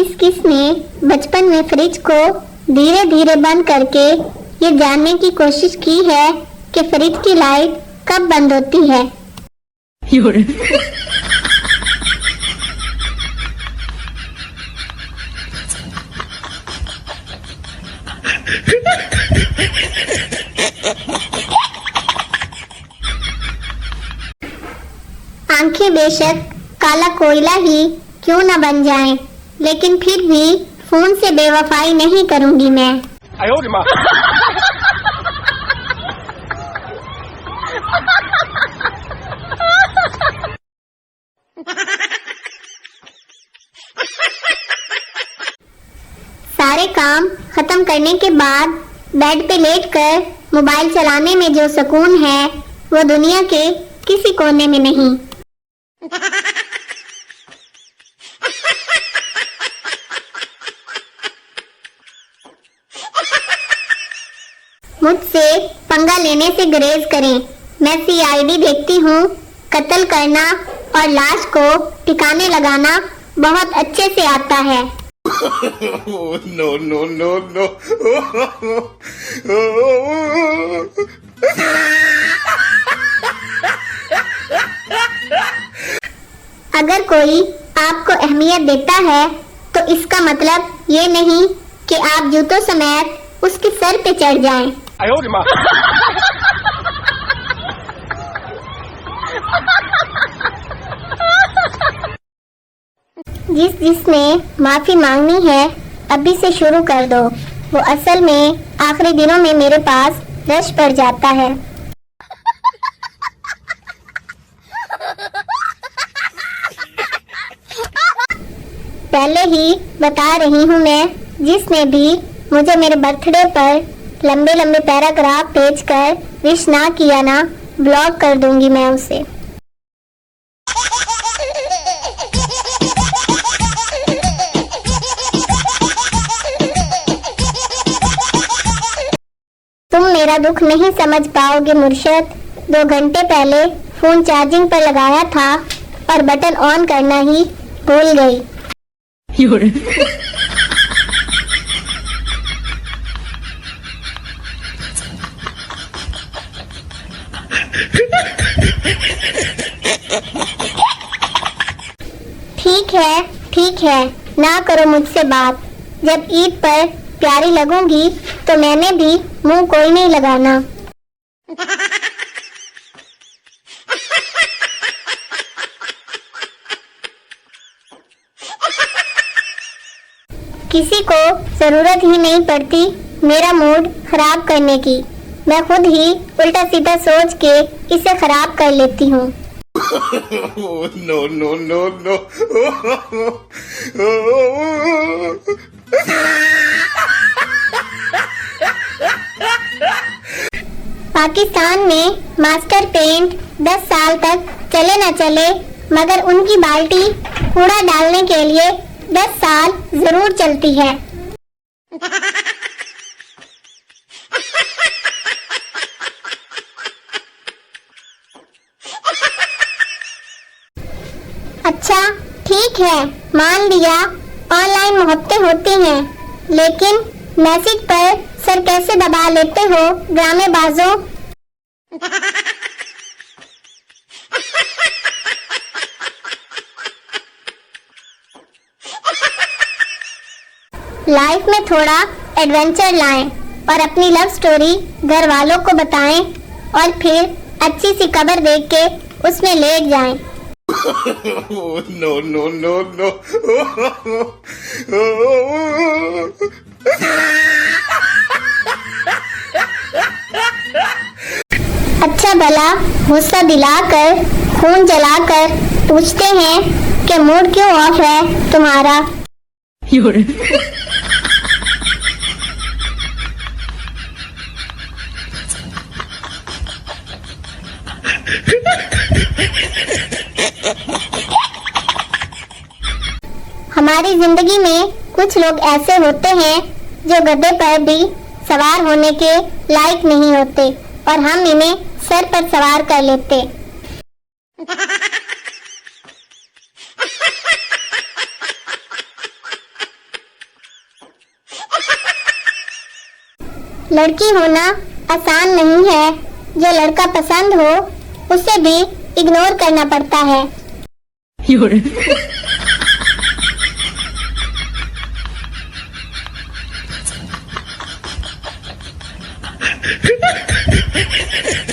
किस किस ने बचपन में फ्रिज को धीरे धीरे बंद करके ये जानने की कोशिश की है कि फ्रिज की लाइट कब बंद होती है। आंखें बेशक काला कोयला ही क्यों न बन जाएं, लेकिन फिर भी फोन से बेवफाई नहीं करूंगी मैं। सारे काम खत्म करने के बाद बेड पे लेटकर मोबाइल चलाने में जो सुकून है वो दुनिया के किसी कोने में नहीं। मुझसे पंगा लेने से गुरेज करें। मैं CID देखती हूँ। कत्ल करना और लाश को ठिकाने लगाना बहुत अच्छे से आता है। No, no, no, no. अगर कोई आपको अहमियत देता है तो इसका मतलब ये नहीं कि आप जूतों समेत उसके सर पे चढ़ जाएं। जिसने माफी मांगनी है अभी से शुरू कर दो। वो असल में आखिरी दिनों में मेरे पास रश पड़ जाता है। पहले ही बता रही हूँ मैं, जिसने भी मुझे मेरे बर्थडे पर लंबे लंबे पैराग्राफ भेजकर विश ना किया ना, ब्लॉक कर दूंगी मैं उसे। तुम मेरा दुख नहीं समझ पाओगे मुर्शद। 2 घंटे पहले फोन चार्जिंग पर लगाया था और बटन ऑन करना ही भूल गई। ठीक है, ना करो मुझसे बात। जब ईद पर प्यारी लगूंगी तो मैंने भी मुंह कोई नहीं लगाना। किसी को जरूरत ही नहीं पड़ती मेरा मूड खराब करने की। मैं खुद ही उल्टा सीधा सोच के इसे खराब कर लेती हूँ। No, no, no, no. Pakistan में मास्टर पेंट 10 साल तक चले न चले, मगर उनकी बाल्टी कूड़ा डालने के लिए 10 साल जरूर चलती है। अच्छा ठीक है, मान लिया ऑनलाइन मोहब्बतें होती हैं, लेकिन मैसेज पर सर कैसे दबा लेते हो ड्रामेबाजों। लाइफ में थोड़ा एडवेंचर लाएं और अपनी लव स्टोरी घर वालों को बताएं और फिर अच्छी सी कब्र देख के उसमें लेट जाएं। No, no, no, no. अच्छा भला गुस्सा दिलाकर खून जलाकर पूछते हैं कि मूड क्यों ऑफ है तुम्हारा। हमारी जिंदगी में कुछ लोग ऐसे होते हैं जो गधे पर भी सवार होने के लायक नहीं होते और हम इन्हें सर पर सवार कर लेते। लड़की होना आसान नहीं है। जो लड़का पसंद हो उसे भी इग्नोर करना पड़ता है। 有人， Oh